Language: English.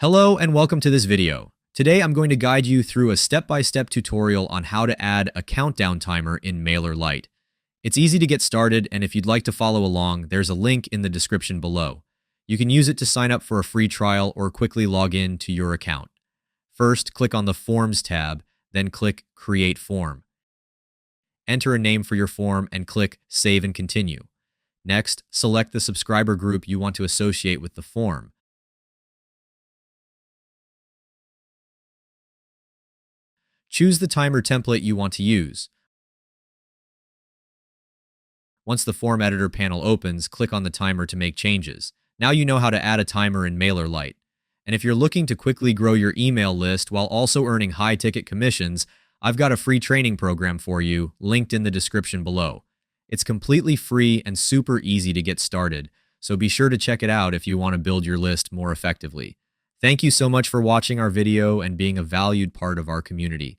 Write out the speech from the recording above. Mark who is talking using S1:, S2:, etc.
S1: Hello and welcome to this video. Today I'm going to guide you through a step-by-step tutorial on how to add a countdown timer in MailerLite. It's easy to get started, and if you'd like to follow along, there's a link in the description below. You can use it to sign up for a free trial or quickly log in to your account. First, click on the Forms tab, then click Create Form. Enter a name for your form and click Save and Continue. Next, select the subscriber group you want to associate with the form. Choose the timer template you want to use. Once the form editor panel opens, click on the timer to make changes. Now you know how to add a timer in MailerLite. And if you're looking to quickly grow your email list while also earning high-ticket commissions, I've got a free training program for you, linked in the description below. It's completely free and super easy to get started, so be sure to check it out if you want to build your list more effectively. Thank you so much for watching our video and being a valued part of our community.